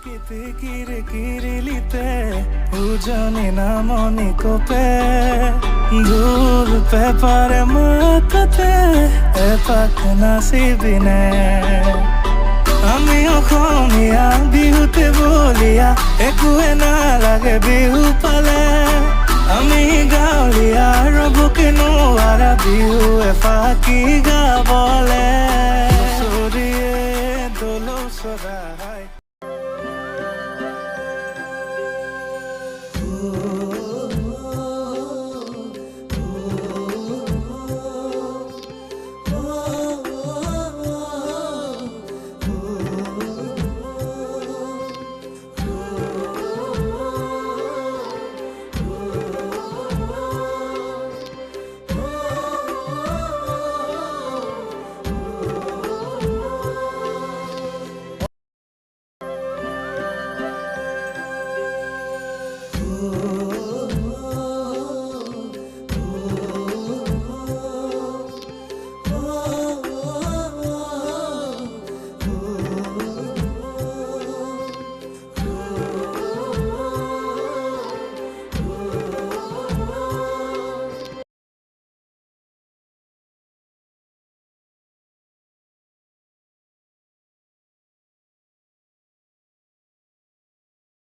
কিৰিলিতে উজনি নামনি কোপে ধুল পেপাৰে মাথাতে এপাক নাচিবিনে আমি অসমীয়া বিহুতে বলিয়া একোৱে নালাগে বিহু পালে আমি গাঁৱলীয়া ৰবকে নোৱাৰা বিহু এফাকি গাবলে চৰিয়ে দলৌ চৰাই